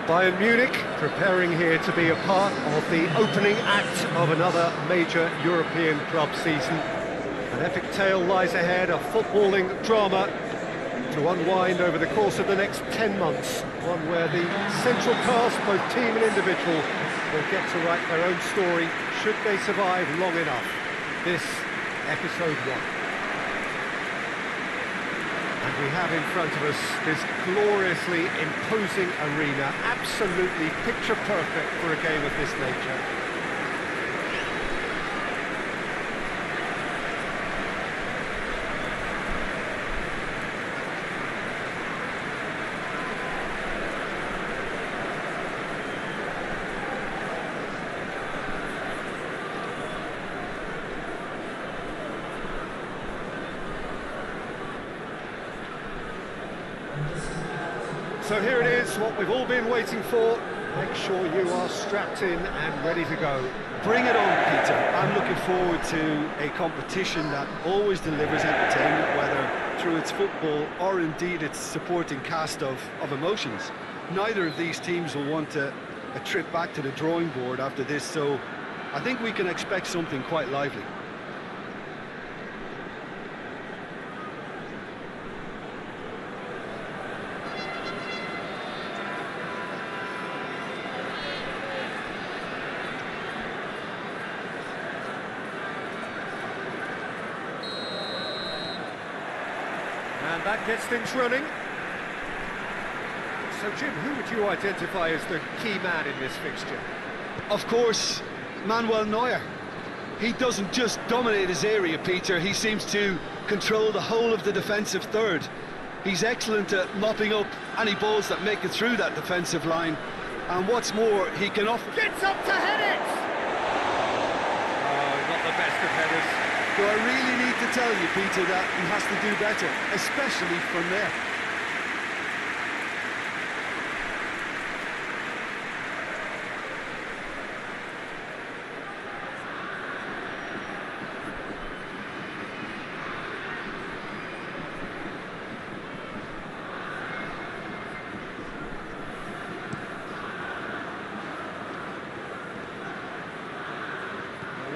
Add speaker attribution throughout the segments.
Speaker 1: Bayern Munich preparing here to be a part of the opening act of another major European club season. An epic tale lies ahead, a footballing drama to unwind over the course of the next 10 months. One where the central cast, both team and individual, will get to write their own story should they survive long enough. This, episode 1. And we have in front of us this gloriously imposing arena, absolutely picture perfect for a game of this nature. So here it is, what we've all been waiting for. Make sure you are strapped in and ready to go.
Speaker 2: Bring it on, Peter. I'm looking forward to a competition that always delivers entertainment, whether through its football or indeed its supporting cast of emotions. Neither of these teams will want a trip back to the drawing board after this, so I think we can expect something quite lively.
Speaker 1: And that gets things running. So, Jim, who would you identify as the key man in this fixture?
Speaker 2: Of course, Manuel Neuer. He doesn't just dominate his area, Peter. He seems to control the whole of the defensive third. He's excellent at mopping up any balls that make it through that defensive line. And what's more, he can offer...
Speaker 1: Gets up to head it! Oh, not the best of headers.
Speaker 2: Do I really need to tell you, Peter, that he has to do better, especially from there?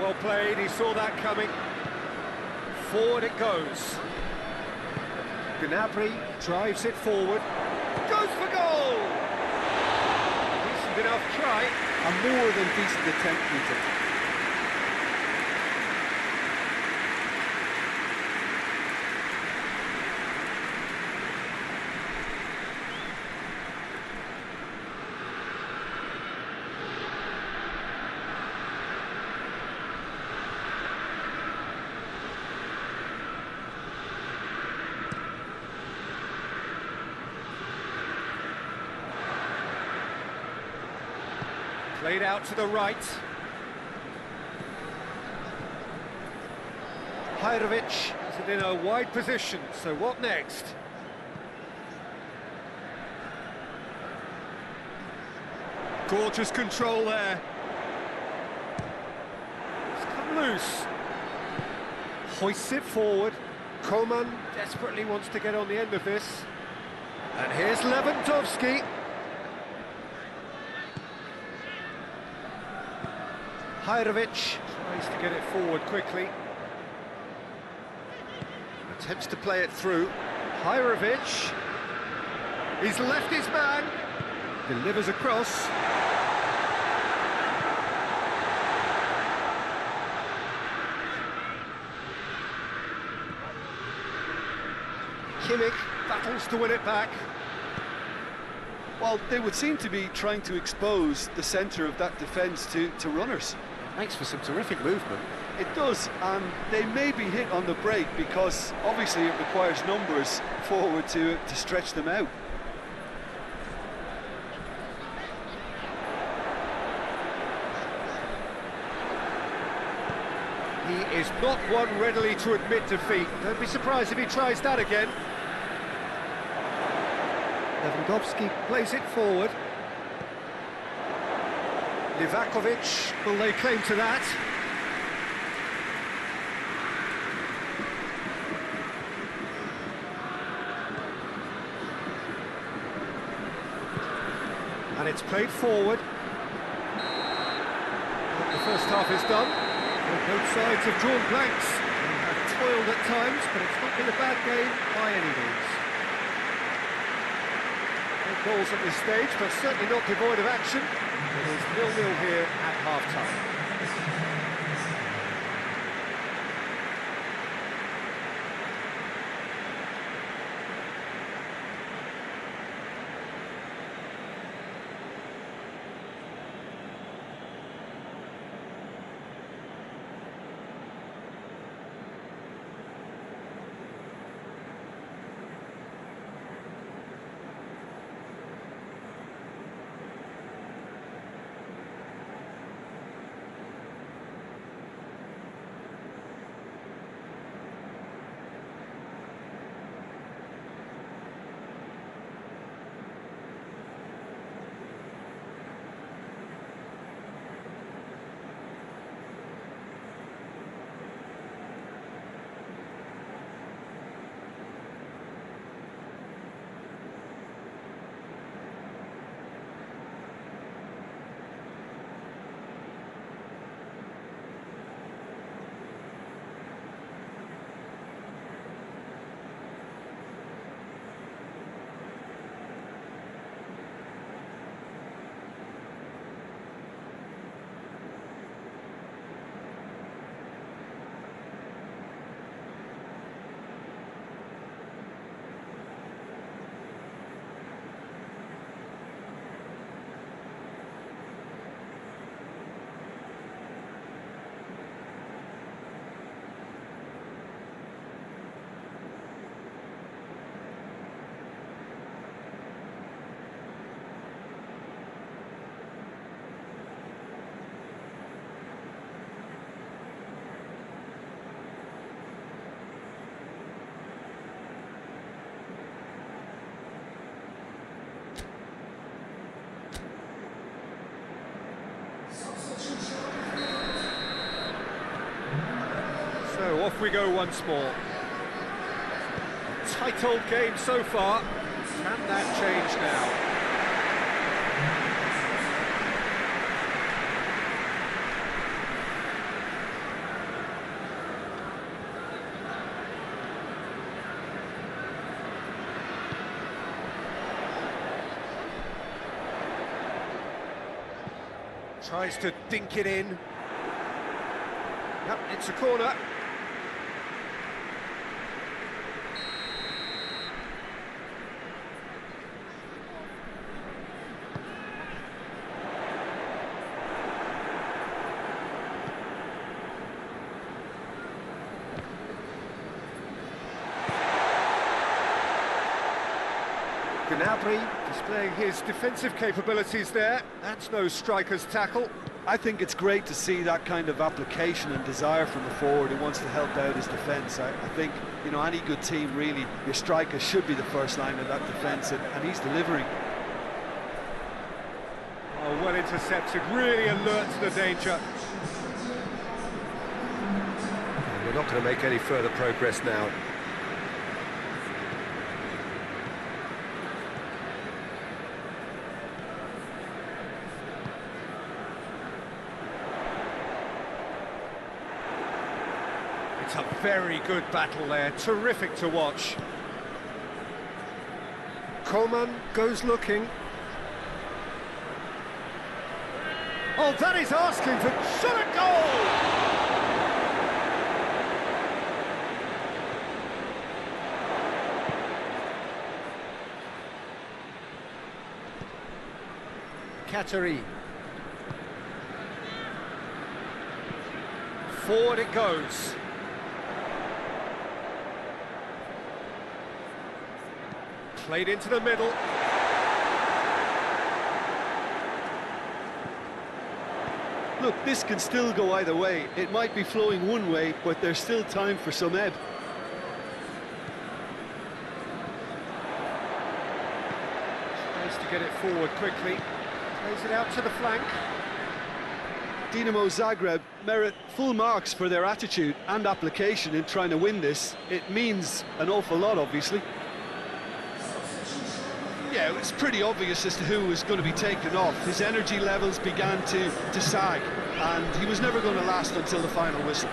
Speaker 1: Well played, he saw that coming. Forward it goes. Gnabry drives it forward. Goes for goal! Decent enough try.
Speaker 2: A more than decent attempt, Peter.
Speaker 1: Played out to the right. Hajrovic has it in a wide position, so what next? Gorgeous control there. It's come loose. Hoists it forward. Coman desperately wants to get on the end of this. And here's Lewandowski. Hajrovic tries to get it forward quickly. Attempts to play it through. Hajrovic. He's left his man. Delivers across. Kimmich battles to win it back.
Speaker 2: Well, they would seem to be trying to expose the centre of that defence to runners.
Speaker 1: Makes for some terrific movement.
Speaker 2: It does, and they may be hit on the break because obviously it requires numbers forward to stretch them out.
Speaker 1: He is not one readily to admit defeat. Don't be surprised if he tries that again. Lewandowski plays it forward. Livakovic will lay claim to that. And it's played forward. The first half is done. Both sides have drawn blanks. They have toiled at times, but it's not been a bad game by any means. No goals at this stage, but certainly not devoid of action. It is 0-0 here at half-time. So off we go once more. Tight old game so far. Can that change now? Tries to dink it in. Yep, it's a corner. Gnabry displaying his defensive capabilities there. That's no striker's tackle.
Speaker 2: I think it's great to see that kind of application and desire from the forward who wants to help out his defence. I think, you know, any good team, really, your striker should be the first line of that defence, and he's delivering.
Speaker 1: Oh, well intercepted, really alert to the danger. We're not going to make any further progress now. It's a very good battle there, terrific to watch. Coman goes looking. Oh, that is asking for shot a goal! Kateri. Forward it goes. Played into the middle.
Speaker 2: Look, this can still go either way. It might be flowing one way, but there's still time for some ebb.
Speaker 1: Tries to get it forward quickly. Plays it out to the flank.
Speaker 2: Dinamo Zagreb merit full marks for their attitude and application in trying to win this. It means an awful lot, obviously.
Speaker 1: Yeah,
Speaker 2: Yeah, it's pretty obvious as to who was going to be taken off. His energy levels began to sag, and he was never going to last until the final whistle.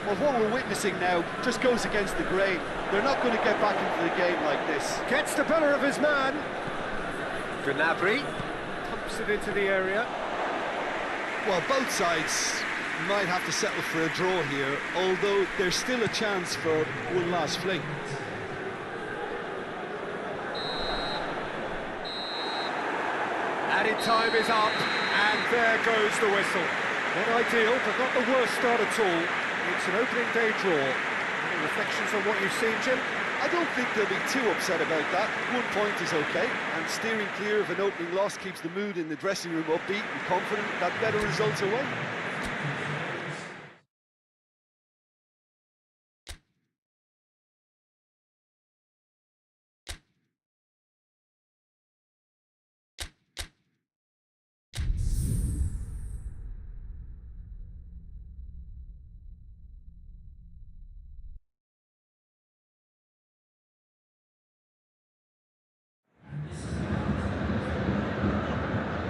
Speaker 2: Well, what we're witnessing now just goes against the grain. They're not going to get back into the game like this.
Speaker 1: Gets the better of his man. Gnabry pumps it into the area.
Speaker 2: Well, both sides might have to settle for a draw here, although there's still a chance for one last fling.
Speaker 1: Added time is up, and there goes the whistle. Not ideal, but not the worst start at all. It's an opening day draw. Any reflections on what you've seen, Jim?
Speaker 2: I don't think they'll be too upset about that. 1 point is okay, and steering clear of an opening loss keeps the mood in the dressing room upbeat and confident that better results away.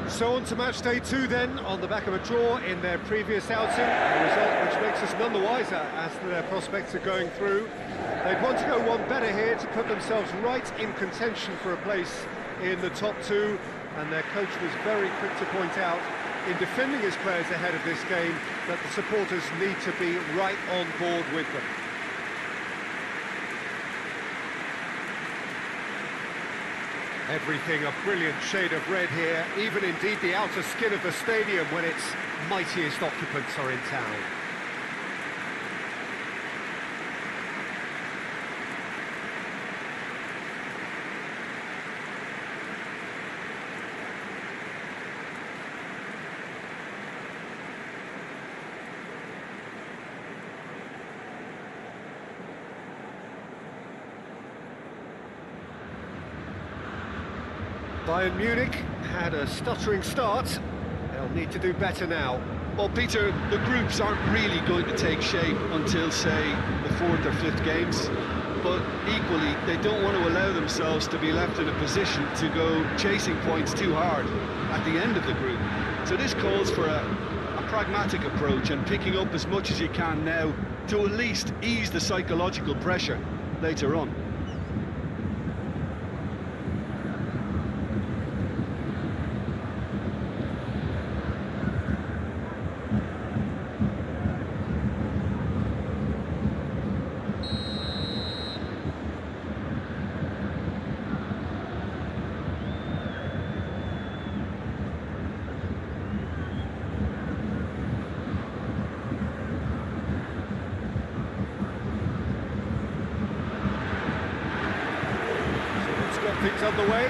Speaker 1: So on to match day 2 then, on the back of a draw in their previous outing, a result which makes us none the wiser as to their prospects are going through. They'd want to go one better here to put themselves right in contention for a place in the top 2, and their coach was very quick to point out, in defending his players ahead of this game, that the supporters need to be right on board with them. Everything a brilliant shade of red here, even indeed the outer skin of the stadium when its mightiest occupants are in town. Bayern Munich had a stuttering start. They'll need to do better now.
Speaker 2: Well, Peter, the groups aren't really going to take shape until, say, the 4th or 5th games. But equally, they don't want to allow themselves to be left in a position to go chasing points too hard at the end of the group. So this calls for a pragmatic approach and picking up as much as you can now to at least ease the psychological pressure later on.
Speaker 1: Things underway.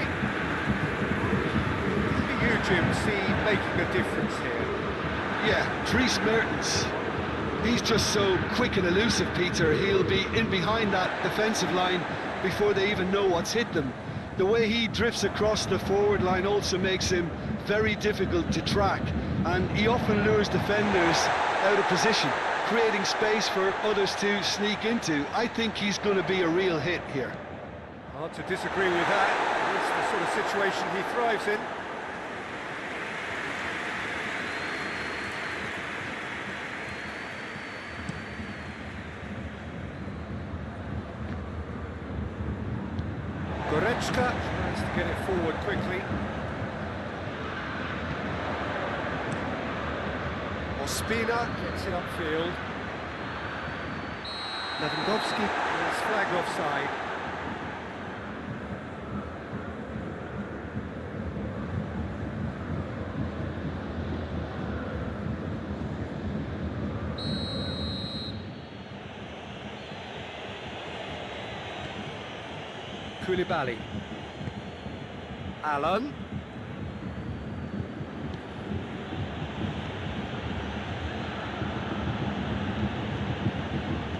Speaker 1: Who do you, Jim, see making a difference here?
Speaker 2: Yeah, Dries Mertens. He's just so quick and elusive, Peter. He'll be in behind that defensive line before they even know what's hit them. The way he drifts across the forward line also makes him very difficult to track, and he often lures defenders out of position, creating space for others to sneak into. I think he's going to be a real hit here.
Speaker 1: Hard to disagree with that. It's the sort of situation he thrives in. Goretzka tries to get it forward quickly. Ospina gets it upfield. Lewandowski is flagged offside. Koulibaly. Allen.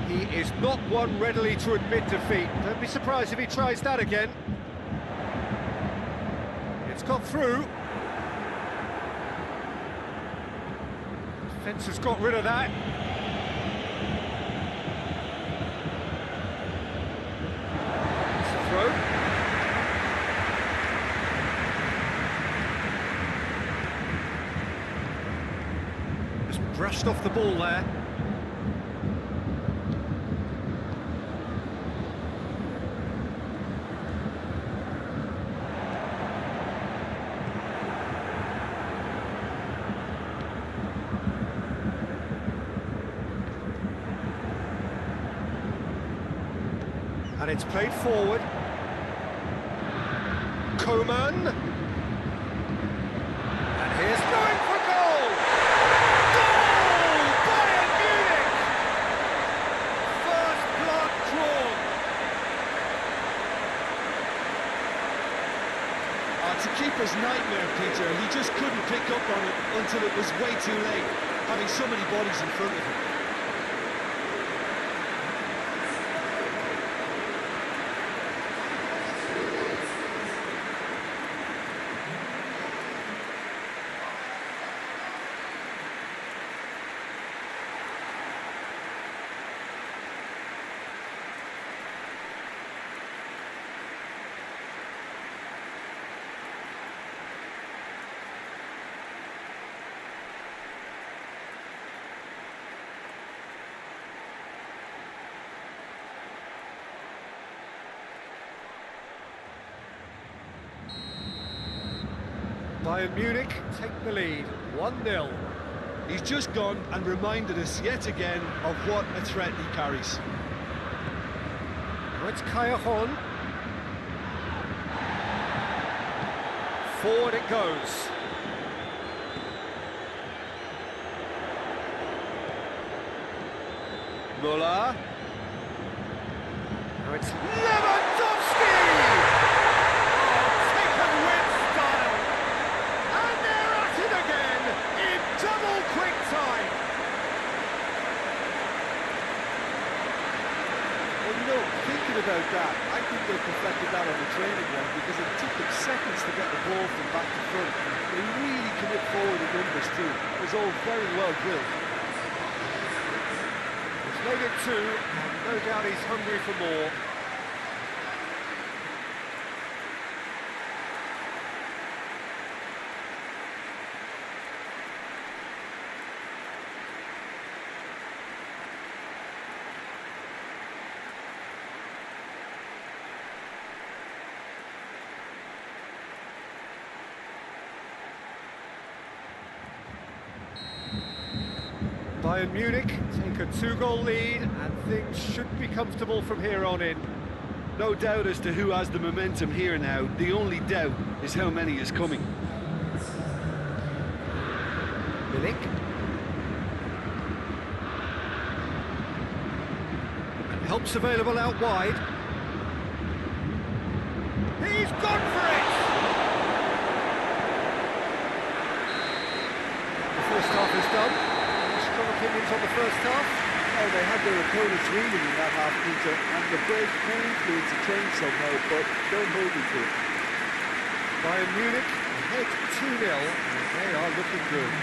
Speaker 1: He is not one readily to admit defeat. Don't be surprised if he tries that again. It's got through. Defence has got rid of that. brushed off the ball there. And it's played forward. Coman. And here's going for goal! Goal! Bayern Munich! First blood drawn.
Speaker 2: It's a keeper's nightmare, Peter. He just couldn't pick up on it until it was way too late, having so many bodies in front of him.
Speaker 1: Bayern Munich take the lead, 1-0.
Speaker 2: He's just gone and reminded us yet again of what a threat he carries.
Speaker 1: Now it's Callejon. Forward it goes. Müller. Now it's Lewandowski! Oh, taken with style. And they're at it again in double quick time.
Speaker 2: Well, you know, thinking about that, I think they perfected that on the training ground because it took them seconds to get the ball from back to front. They really commit forward in numbers too. It was all very well drilled.
Speaker 1: He's made it two, and no doubt he's hungry for more. Bayern Munich take a 2-goal lead and things should be comfortable from here on in.
Speaker 2: No doubt as to who has the momentum here now. The only doubt is how many is coming.
Speaker 1: Milik. And help's available out wide. He's gone for it! The first half is done. Strong opinions on the first half?
Speaker 2: Oh, they had their opponents reading in that half, Peter, and the break may influence the change somehow, but don't hold me to it.
Speaker 1: Bayern Munich ahead 2-0, and they are looking good.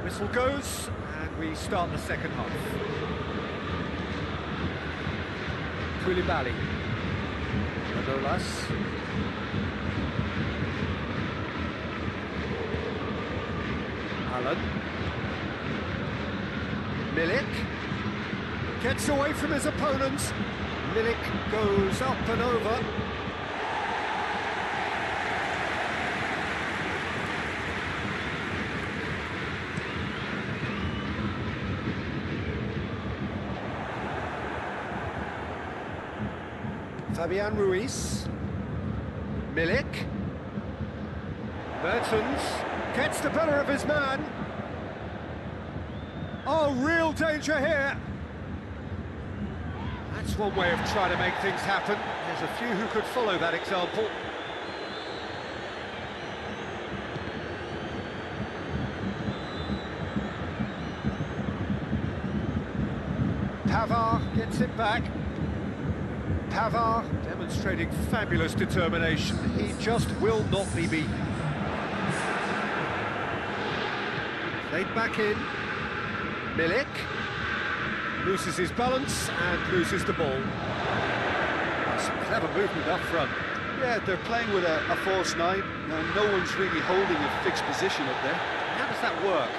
Speaker 1: Whistle goes, and we start the second half. Koulibaly. Manolas. Allen. Milik. Gets away from his opponents. Milik goes up and over. Fabian Ruiz. Milik. Mertens gets the better of his man. Oh, real danger here. That's one way of trying to make things happen. There's a few who could follow that example. Pavard gets it back. Pavard demonstrating fabulous determination. He just will not be beaten. Played back in. Milik loses his balance and loses the ball. Some clever movement up front.
Speaker 2: Yeah, they're playing with a false nine, and no one's really holding a fixed position up there.
Speaker 1: How does that work?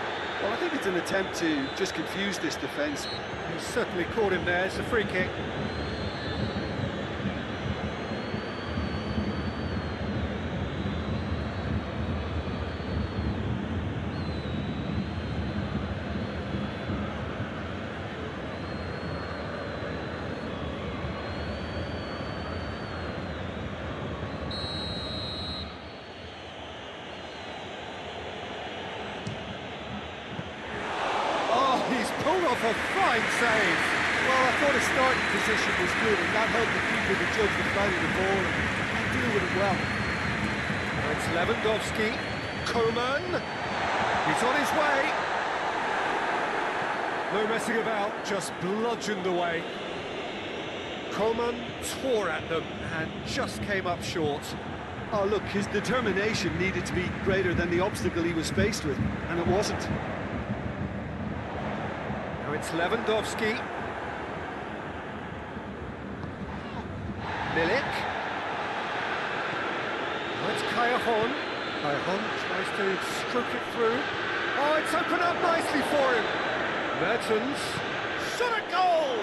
Speaker 2: Well, I think it's an attempt to just confuse this defence.
Speaker 1: He's certainly caught him there. It's a free kick. Pulled off a fine save.
Speaker 2: Well, I thought his starting position was good, and that helped the keeper to judge the value of the ball and deal with it well.
Speaker 1: Now it's Lewandowski. Coman. He's on his way. No messing about, just bludgeoned away. Coman tore at them and just came up short.
Speaker 2: Oh, look, his determination needed to be greater than the obstacle he was faced with, and it wasn't.
Speaker 1: Now it's Lewandowski. Milik. Now it's Callejon. Callejon tries to stroke it through. Oh, it's opened up nicely for him. Mertens. Shot a goal!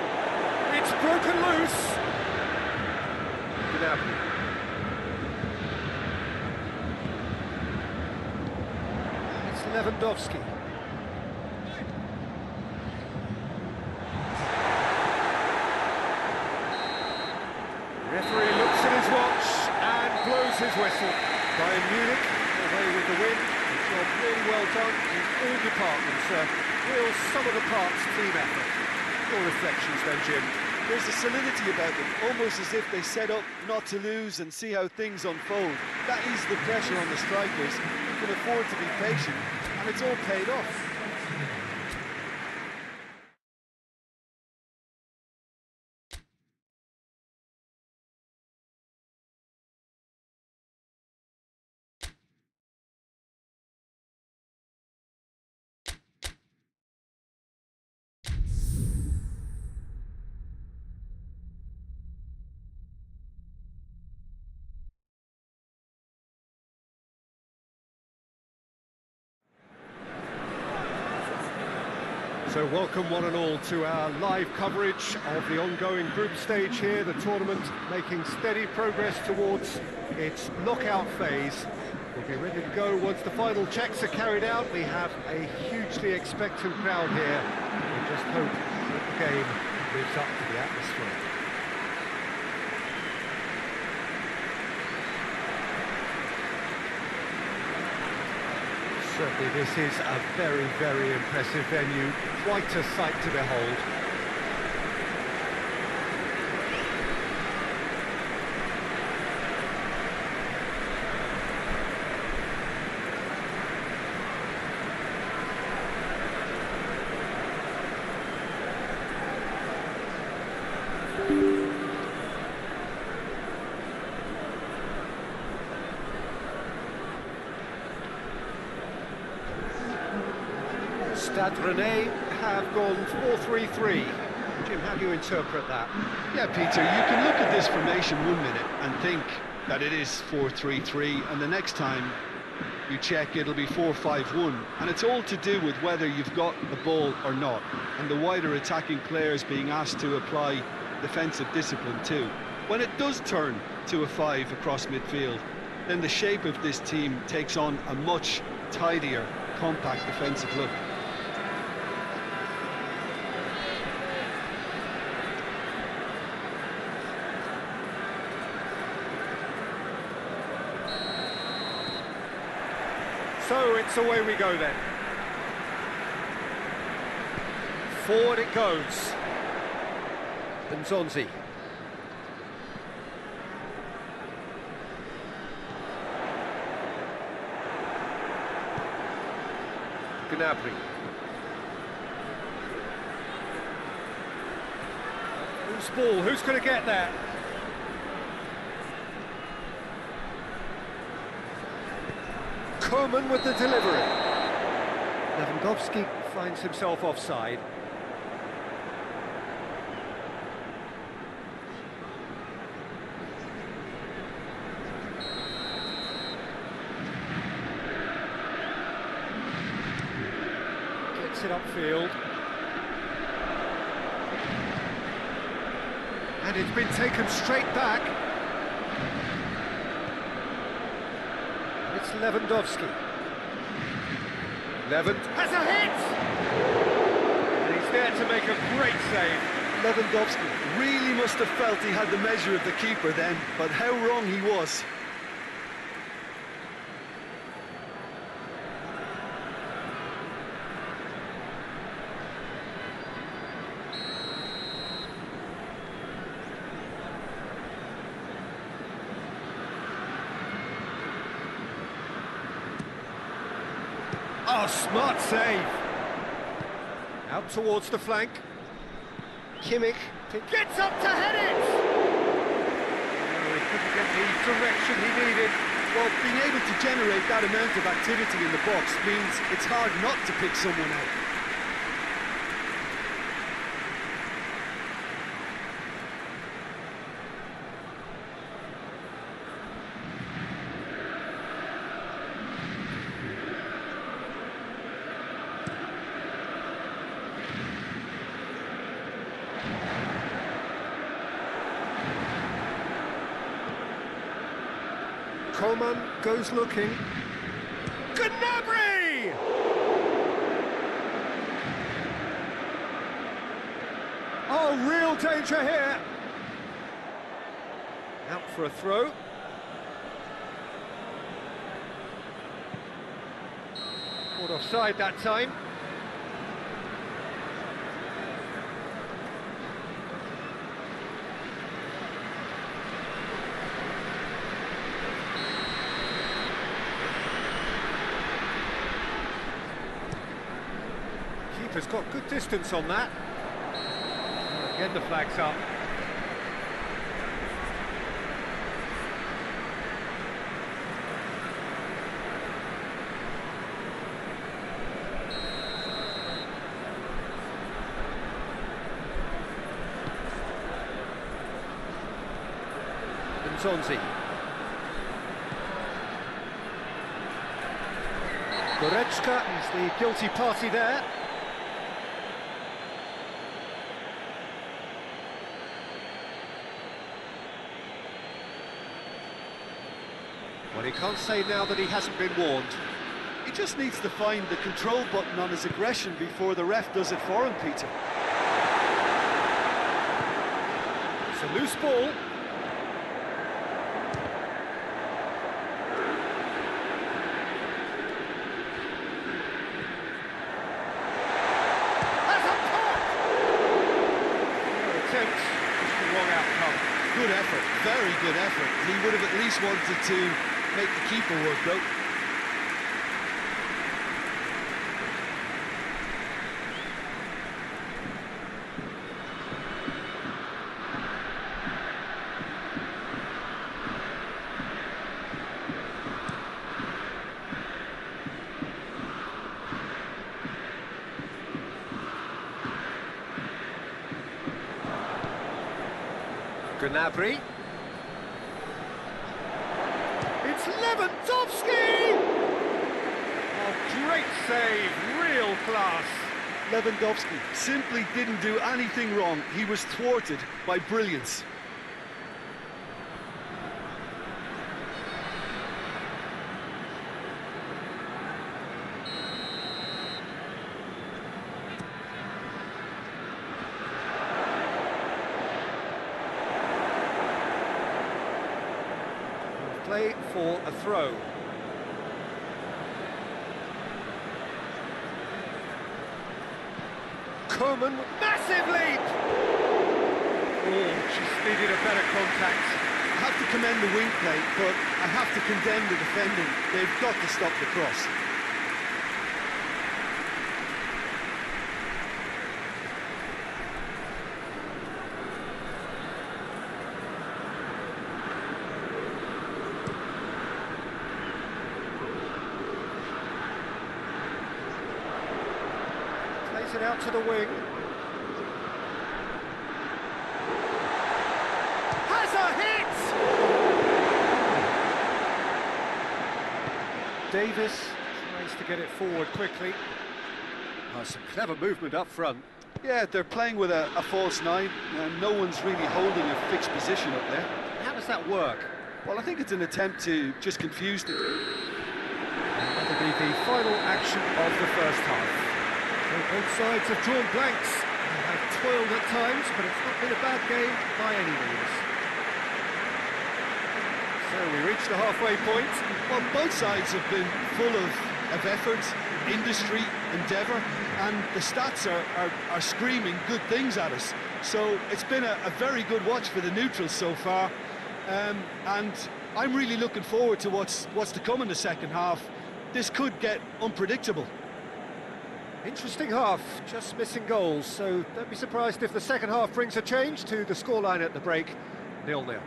Speaker 1: It's broken loose. Gnabry. It's Lewandowski. Referee looks at his watch and blows his whistle. Bayern Munich away with the win. The job really well done in all departments. Real sum-of-the-parts team effort. Your reflections then, Jim?
Speaker 2: There's a solidity about them, almost as if they set up not to lose and see how things unfold. That eases the pressure on the strikers, who can afford to be patient, and it's all paid off.
Speaker 1: So welcome one and all to our live coverage of the ongoing group stage here, the tournament making steady progress towards its knockout phase. We'll be ready to go once the final checks are carried out. We have a hugely expectant crowd here. We just hope that the game lives up to the atmosphere. Certainly this is a very, very impressive venue, quite a sight to behold. Stade Rennais have gone 4-3-3. Jim, how do you interpret that?
Speaker 2: Yeah, Peter, you can look at this formation 1 minute and think that it is 4-3-3, and the next time you check it'll be 4-5-1, and it's all to do with whether you've got the ball or not, and the wider attacking players being asked to apply defensive discipline too. When it does turn to a 5 across midfield, then the shape of this team takes on a much tidier, compact defensive look.
Speaker 1: So it's away we go then. Forward it goes. And Zonzi. Gnabry. Who's ball? Who's going to get there? Koeman with the delivery. Lewandowski finds himself offside. Gets it upfield. And it's been taken straight back. It's Lewandowski. Levand has a hit! And he's there to make a great save.
Speaker 2: Lewandowski really must have felt he had the measure of the keeper then, but how wrong he was.
Speaker 1: Oh, smart save. Out towards the flank. Kimmich gets up to head it! Oh, he couldn't get the direction he needed.
Speaker 2: Well, being able to generate that amount of activity in the box means it's hard not to pick someone out.
Speaker 1: Koeman goes looking. Gnabry! Oh, real danger here. Out for a throw. Caught offside that time. Keeper's got good distance on that. Again, the flag's up. Zonzi. Goretzka is the guilty party there. Well, he can't say now that he hasn't been warned.
Speaker 2: He just needs to find the control button on his aggression before the ref does it for him, Peter.
Speaker 1: It's a loose ball.
Speaker 2: Good effort, very good effort. He would have at least wanted to make the keeper work though.
Speaker 1: Gnabry. It's Lewandowski! Oh, great save, real class.
Speaker 2: Lewandowski simply didn't do anything wrong. He was thwarted by brilliance.
Speaker 1: Play for a throw. Koeman, massive leap! Oh, just needed a better contact.
Speaker 2: I have to commend the wing play, but I have to condemn the defending. They've got to stop the cross.
Speaker 1: It out to the wing. Has a hit! Davis tries to get it forward quickly. Oh, some clever movement up front.
Speaker 2: Yeah, they're playing with a false nine, and no one's really holding a fixed position up there.
Speaker 1: How does that work?
Speaker 2: Well, I think it's an attempt to just confuse the...
Speaker 1: That'll be the final action of the first half. So both sides have drawn blanks. They have toiled at times, but it's not been a bad game by any means. So we reach the halfway point.
Speaker 2: Well, both sides have been full of effort, industry, endeavour, and the stats are screaming good things at us. So it's been a very good watch for the neutrals so far, and I'm really looking forward to what's to come in the second half. This could get unpredictable.
Speaker 1: Interesting half, just missing goals, so don't be surprised if the second half brings a change to the scoreline at the break, 0-0.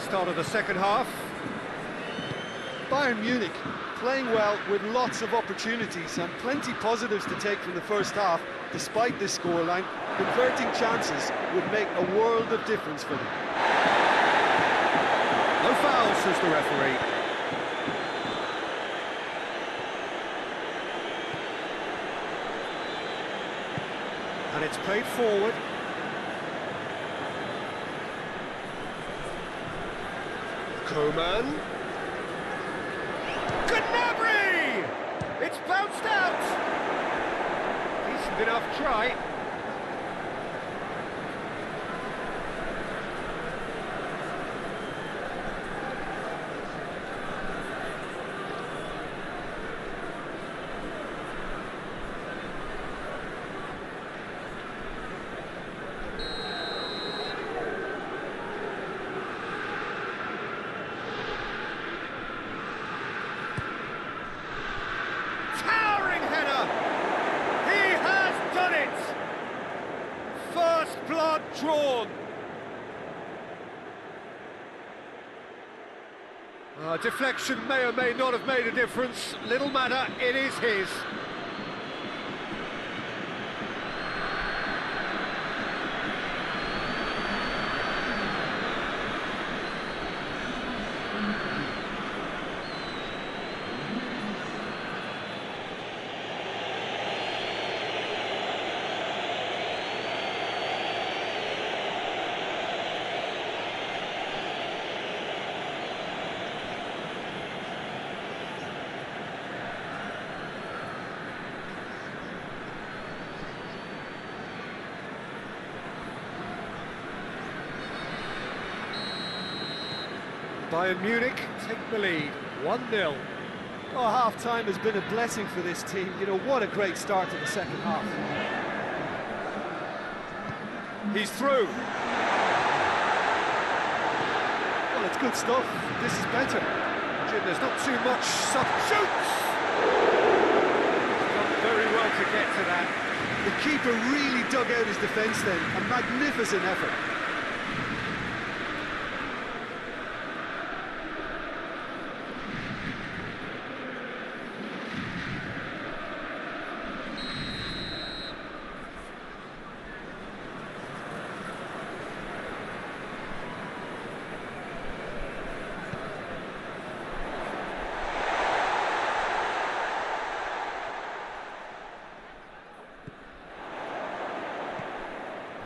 Speaker 1: Start of the second half.
Speaker 2: Bayern Munich playing well with lots of opportunities and plenty positives to take from the first half. Despite this scoreline, converting chances would make a world of difference for them.
Speaker 1: No foul, says the referee. And it's played forward. Koeman. Gnabry! It's bounced out! Decent enough try. Blood drawn. Deflection may or may not have made a difference. Little matter, it is his. Bayern Munich take the lead, 1-0.
Speaker 2: Oh, half-time has been a blessing for this team. You know, what a great start to the second half.
Speaker 1: He's through.
Speaker 2: Well, it's good stuff. This is better.
Speaker 1: Jim, there's not too much shoots! Done very well to get to that.
Speaker 2: The keeper really dug out his defence then. A magnificent effort.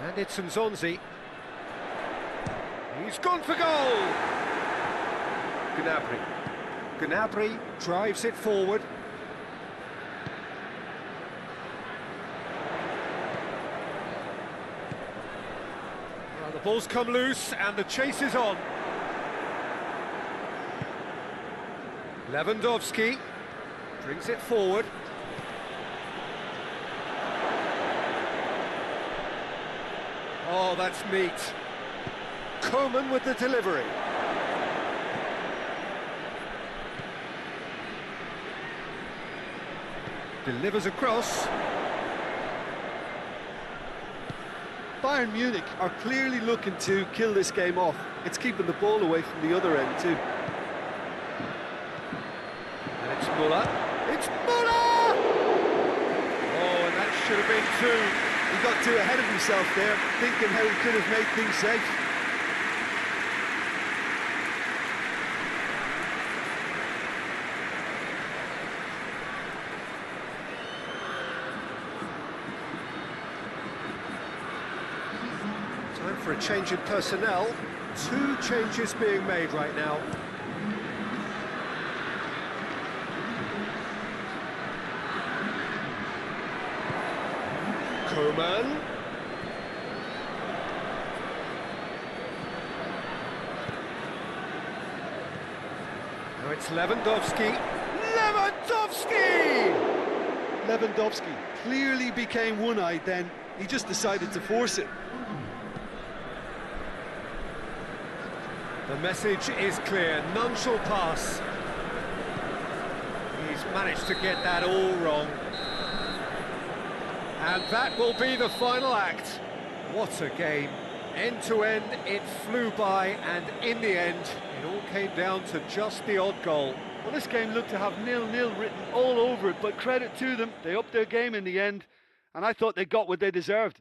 Speaker 1: And it's Nzonzi. He's gone for goal! Gnabry. Gnabry drives it forward. Well, the ball's come loose and the chase is on. Lewandowski brings it forward. Oh, that's neat. Coman with the delivery. Delivers across.
Speaker 2: Bayern Munich are clearly looking to kill this game off. It's keeping the ball away from the other end too.
Speaker 1: And it's Müller. It's Müller! Oh, and that should have been two.
Speaker 2: He got too ahead of himself there, thinking how he could have made things safe.
Speaker 1: Time for a change in personnel. 2 changes being made right now. Coman. Now it's Lewandowski. Lewandowski!
Speaker 2: Lewandowski clearly became one-eyed then. He just decided to force it.
Speaker 1: The message is clear, none shall pass. He's managed to get that all wrong. And that will be the final act. What a game. End to end, it flew by, and in the end, it all came down to just the odd goal.
Speaker 2: Well, this game looked to have 0-0 written all over it, but credit to them, they upped their game in the end, and I thought they got what they deserved.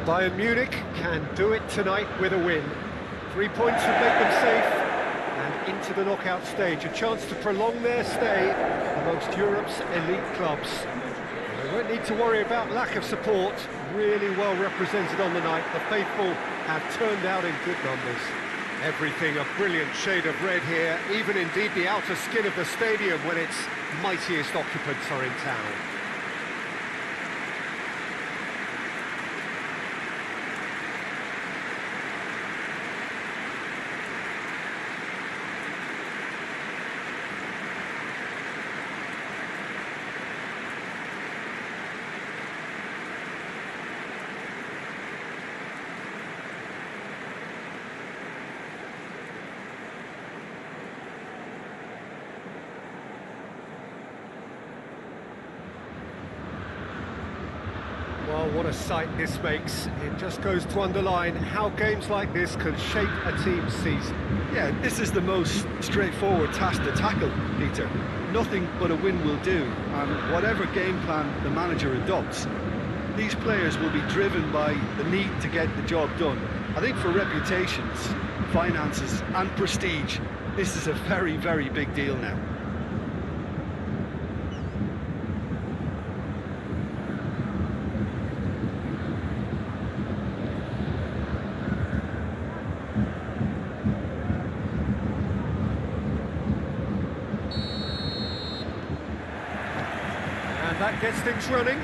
Speaker 1: Bayern Munich can do it tonight with a win. 3 points would make them safe and into the knockout stage. A chance to prolong their stay amongst Europe's elite clubs. They won't need to worry about lack of support. Really well represented on the night. The faithful have turned out in good numbers. Everything a brilliant shade of red here, even indeed the outer skin of the stadium when its mightiest occupants are in town. Well, what a sight this makes. It just goes to underline how games like this can shape a team's season.
Speaker 2: Yeah, this is the most straightforward task to tackle, Peter. Nothing but a win will do, and whatever game plan the manager adopts, these players will be driven by the need to get the job done. I think for reputations, finances and prestige, this is a very, very big deal now.
Speaker 1: And that gets things running.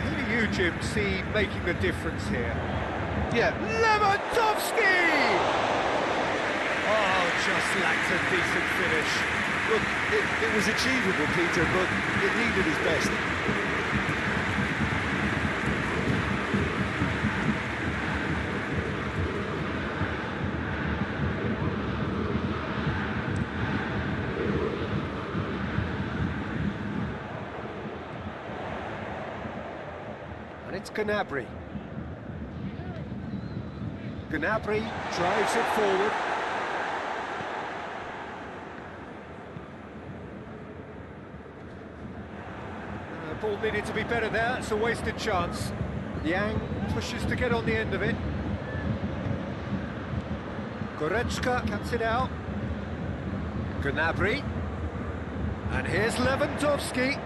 Speaker 1: Who do you, Jim, see making the difference here?
Speaker 2: Yeah,
Speaker 1: Lewandowski! Oh, just lacked a decent finish.
Speaker 2: look, it was achievable, Peter, but it needed his best.
Speaker 1: And it's Gnabry. Gnabry drives it forward. Ball needed to be better there, it's a wasted chance. Yang pushes to get on the end of it. Goretzka cuts it out. Gnabry. And here's Lewandowski.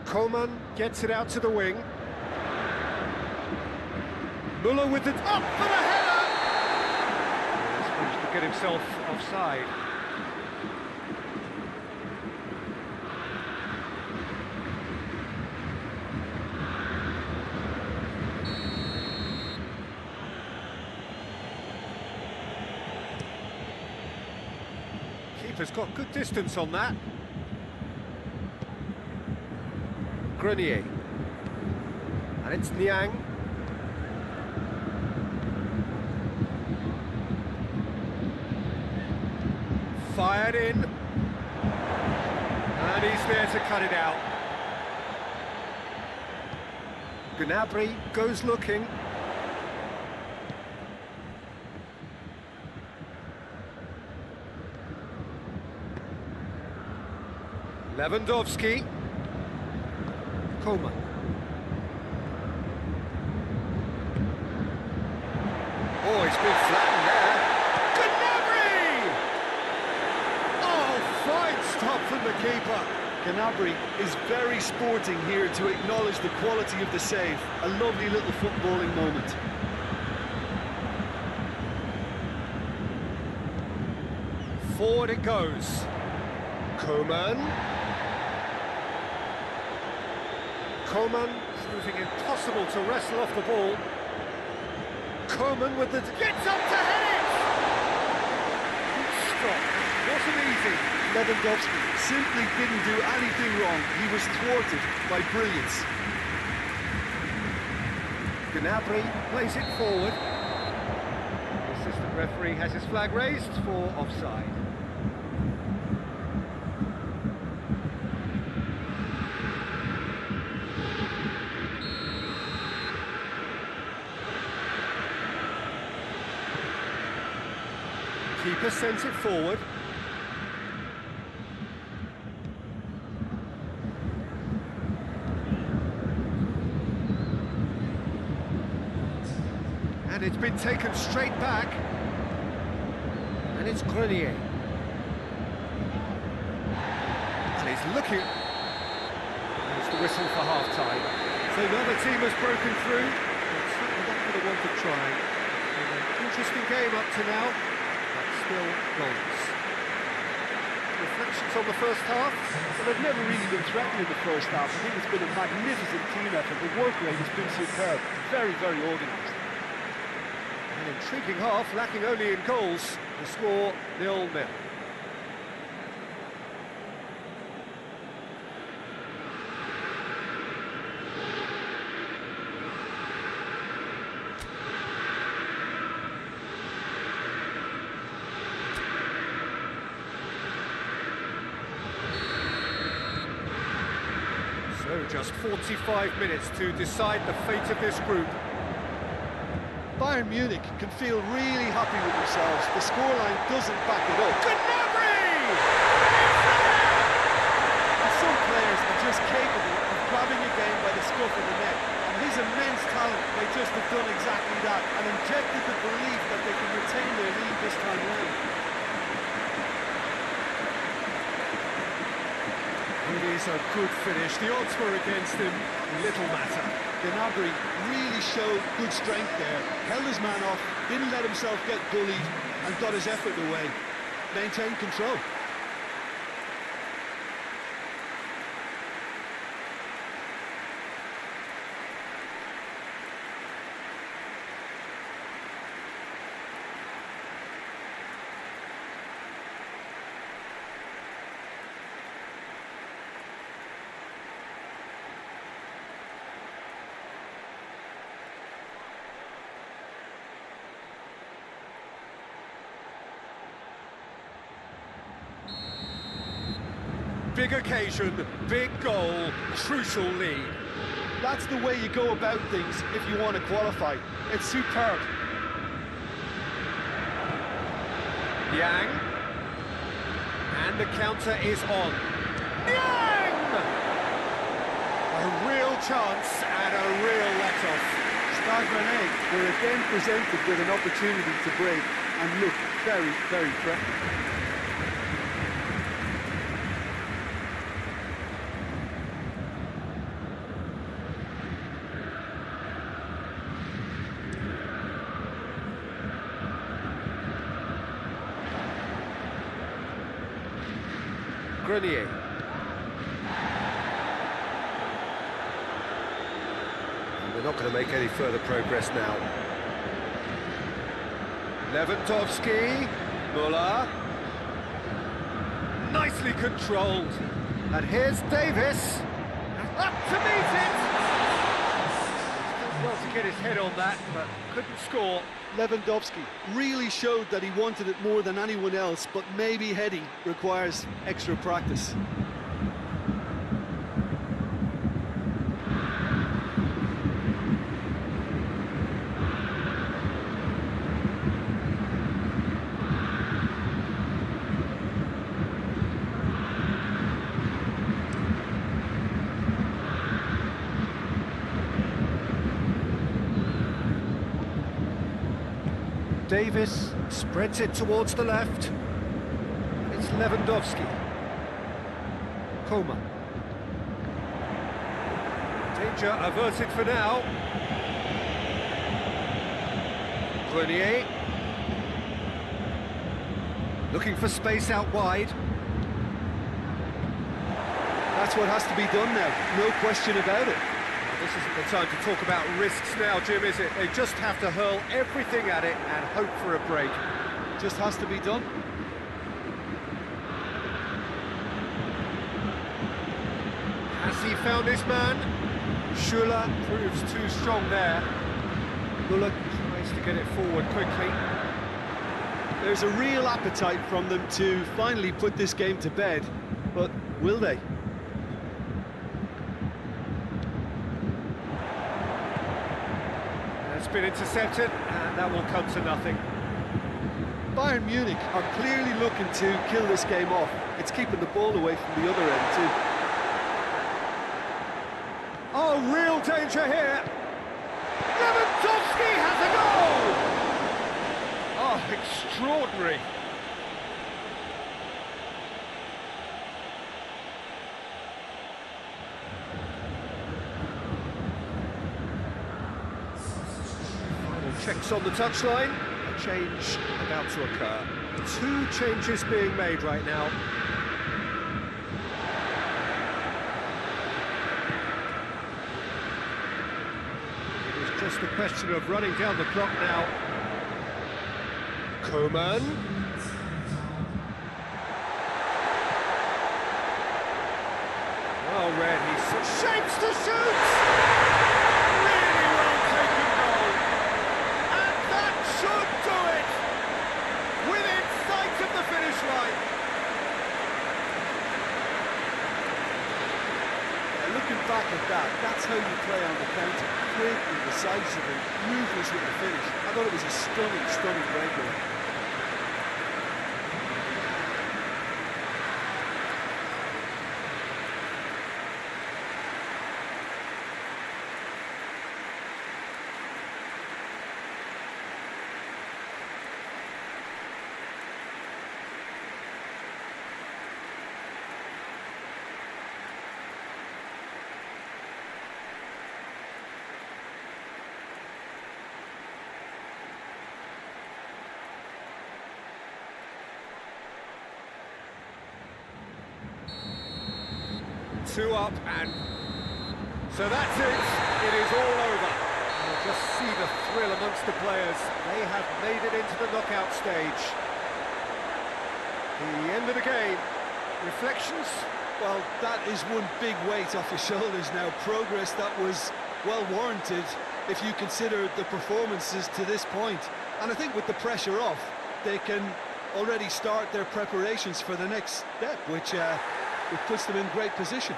Speaker 1: Coman gets it out to the wing. Muller with it up for the header! He's managed to get himself offside. Keeper's got good distance on that. Grenier. And it's Niang. Fired in. And he's there to cut it out. Gnabry goes looking. Lewandowski. Coman. Oh, he's been flattened there. Gnabry! Oh, fine stop from the keeper.
Speaker 2: Gnabry is very sporting here to acknowledge the quality of the save. A lovely little footballing moment.
Speaker 1: Forward it goes. Coman. Coman proving impossible to wrestle off the ball. Coman with the... gets up to head it! Good stop. Wasn't easy.
Speaker 2: Lewandowski simply didn't do anything wrong. He was thwarted by brilliance.
Speaker 1: Gnabry plays it forward. The assistant referee has his flag raised for offside. Keeper sends it forward. And it's been taken straight back. And it's Grenier. And he's looking. It's the whistle for half-time. So another team has broken through. It's certainly not going to want to try. An interesting game up to now. Still goals. Reflections on the first half?
Speaker 3: Well, they've never really been threatened in the first half. I think it's been a magnificent team effort. The work rate has been superb. Very, very organised.
Speaker 1: An intriguing half, lacking only in goals. The score 0-0. So just 45 minutes to decide the fate of this group.
Speaker 2: Bayern Munich can feel really happy with themselves. The scoreline doesn't back it up.
Speaker 1: Gnabry!
Speaker 2: And some players are just capable of grabbing a game by the scruff of the neck. And his immense talent may just have done exactly that and injected the belief that they can retain their lead this time round.
Speaker 1: It is a good finish. The odds were against him. Little matter.
Speaker 2: Gnabry really showed good strength there. Held his man off, didn't let himself get bullied, and got his effort away. Maintained control.
Speaker 1: Big occasion, big goal, crucial lead.
Speaker 2: That's the way you go about things if you want to qualify. It's superb.
Speaker 1: Yang. And the counter is on. Yang! A real chance and a real let-off.
Speaker 2: Stade Rennais were again presented with an opportunity to break and look very, very threatening.
Speaker 1: Grenier. They're not going to make any further progress now. Lewandowski, Müller. Nicely controlled. And here's Davis. Up to meet it. Still well to get his head on that, but couldn't score.
Speaker 2: Lewandowski really showed that he wanted it more than anyone else, but maybe heading requires extra practice.
Speaker 1: Davis spreads it towards the left. It's Lewandowski. Coman. Danger averted for now. Grenier. Looking for space out wide.
Speaker 2: That's what has to be done now, no question about it.
Speaker 1: This isn't the time to talk about risks now, Jim, is it? They just have to hurl everything at it and hope for a break.
Speaker 2: Just has to be done.
Speaker 1: Has he found his man? Schuller proves too strong there. Müller tries to get it forward quickly.
Speaker 2: There's a real appetite from them to finally put this game to bed, but will they?
Speaker 1: It's been intercepted, and that will come to nothing.
Speaker 2: Bayern Munich are clearly looking to kill this game off. It's keeping the ball away from the other end too.
Speaker 1: Oh, real danger here. Lewandowski has a goal! Oh, extraordinary. Checks on the touchline, a change about to occur. 2 changes being made right now. It is just a question of running down the clock now. Coman. Well read, he shapes to shoot!
Speaker 2: back at that. That's how you play on the counter. Quick and decisive and ruthless with the finish. I thought it was a stunning, stunning breakaway.
Speaker 1: Two up, and so that's it. It is all over. You'll just see the thrill amongst the players. They have made it into the knockout stage. The end of the game. Reflections?
Speaker 2: Well, that is one big weight off your shoulders now. Progress that was well warranted if you consider the performances to this point. And I think with the pressure off, they can already start their preparations for the next step, which puts them in great position.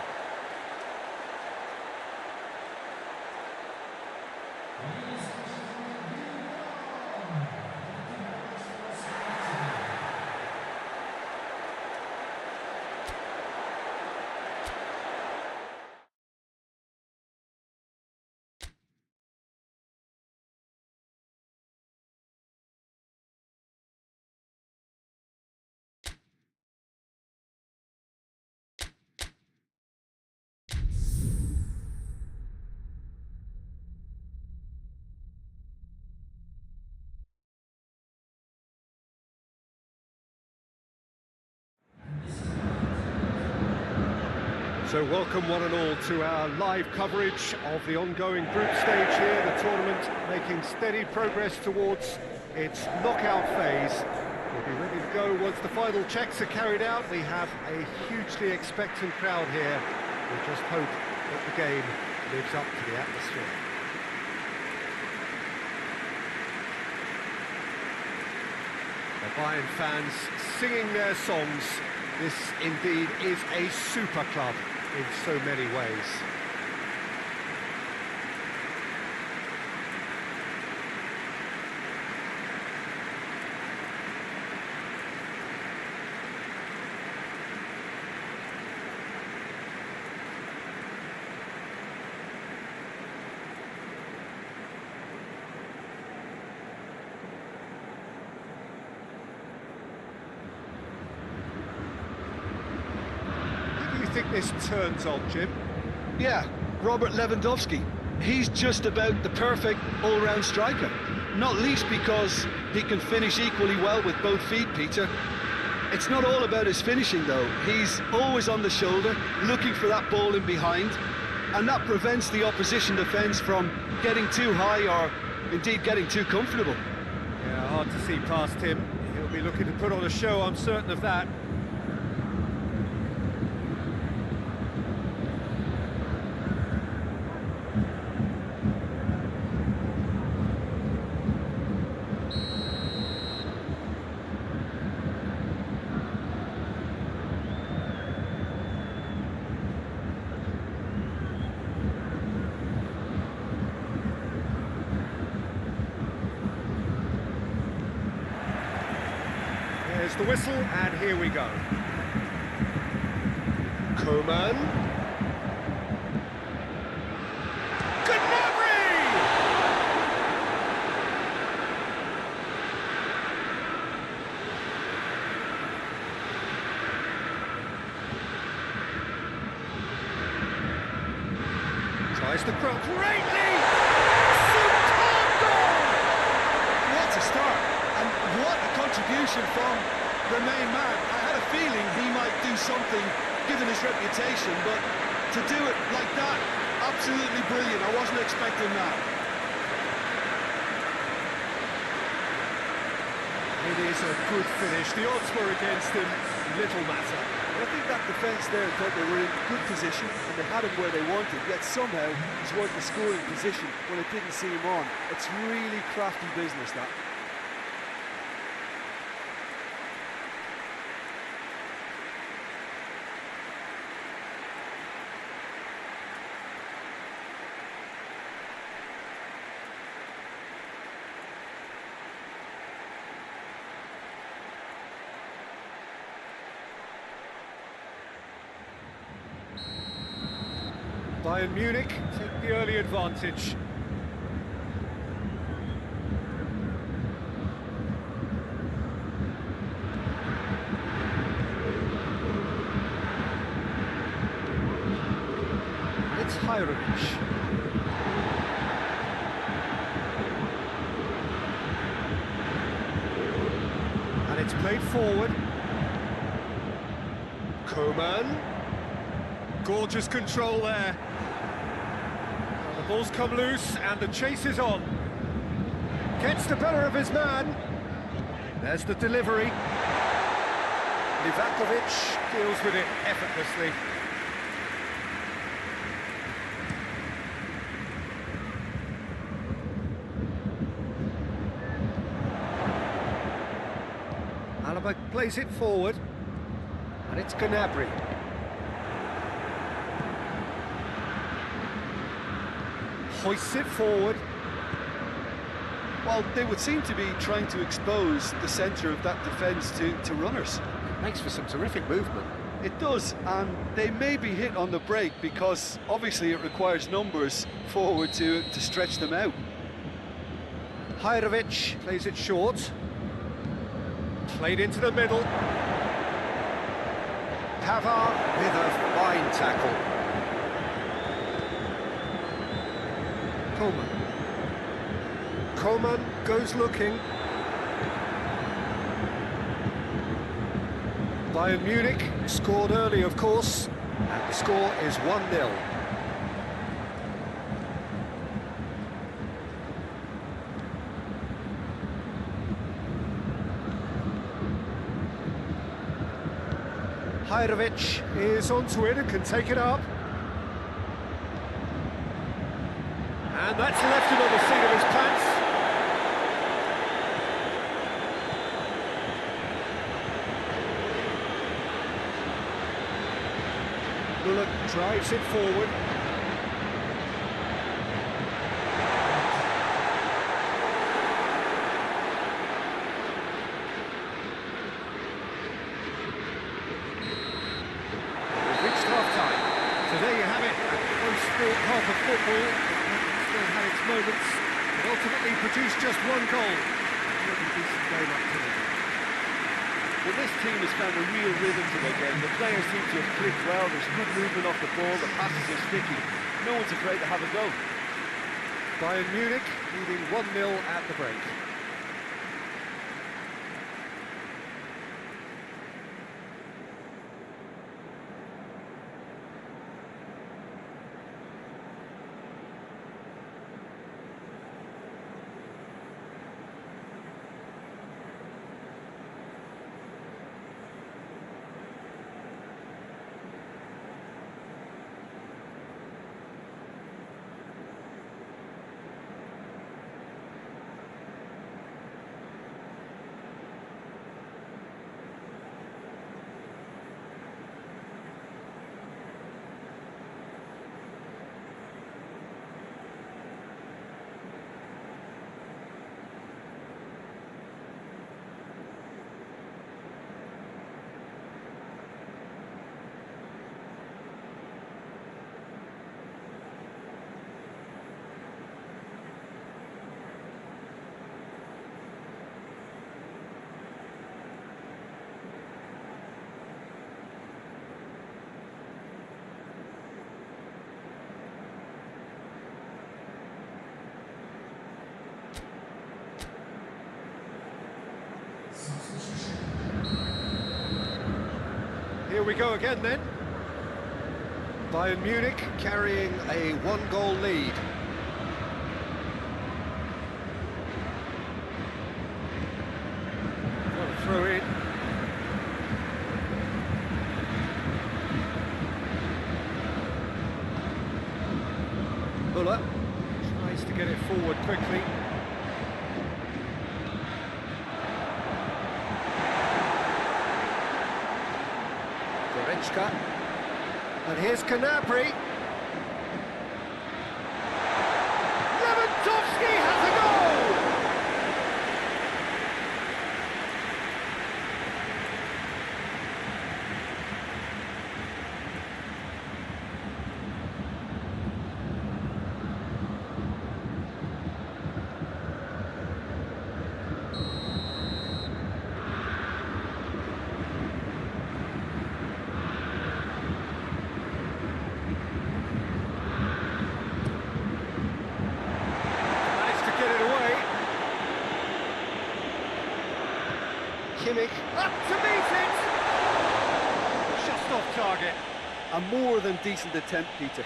Speaker 1: So welcome one and all to our live coverage of the ongoing group stage here, the tournament making steady progress towards its knockout phase. We'll be ready to go once the final checks are carried out. We have a hugely expectant crowd here. We just hope that the game lives up to the atmosphere. The Bayern fans singing their songs. This indeed is a super club in so many ways. I think this turns on, Jim.
Speaker 2: Yeah, Robert Lewandowski. He's just about the perfect all-round striker. Not least because he can finish equally well with both feet, Peter. It's not all about his finishing, though. He's always on the shoulder, looking for that ball in behind, and that prevents the opposition defence from getting too high or indeed getting too comfortable.
Speaker 1: Yeah, hard to see past him. He'll be looking to put on a show, I'm certain of that. There's the whistle, and here we go. Coman. Gnabry! Tries to cross greatly! Superb goal!
Speaker 2: What a start, and what a contribution from the main man. I had a feeling he might do something given his reputation, but to do it like that, absolutely brilliant. I wasn't expecting that.
Speaker 1: It is a good finish. The odds were against him, little matter.
Speaker 3: I think that defence there thought they were in good position and they had him where they wanted, yet somehow he's worked the scoring position when it didn't see him on. It's really crafty business, that.
Speaker 1: Bayern Munich take the early advantage. It's Hirovic. And it's played forward. Koeman. Gorgeous control there. Well, the ball's come loose and the chase is on. Gets the better of his man. There's the delivery. Livakovic deals with it effortlessly. Alaba plays it forward. And it's Gnabry. Hoists it forward.
Speaker 2: Well, they would seem to be trying to expose the centre of that defence to runners.
Speaker 1: Makes for some terrific movement.
Speaker 2: It does, and they may be hit on the break because obviously it requires numbers forward to stretch them out.
Speaker 1: Hirovic plays it short. Played into the middle. Pavard with a fine tackle. Koeman goes looking. Bayern Munich scored early, of course, and the score is 1-0. Hirovic is onto it and can take it up. And that's left him on the seat of his pants. Müller drives it forward. We've reached half-time. So there you have it, a close sport half of football. Still had its moments, but ultimately produced just one goal. Really decent game up to it.
Speaker 3: Well, this team has found a real rhythm to their game. The players seem to have clicked well. There's good movement off the ball. The passes are sticky. No one's afraid to have a go.
Speaker 1: Bayern Munich leading 1-0 at the break. Here we go again then. Bayern Munich carrying a one-goal lead. Got a throw in. Müller tries to get it forward quickly. And here's Gnabry. Lewandowski has a goal! Up to meet it! Just off target.
Speaker 3: A more than decent attempt, Peter.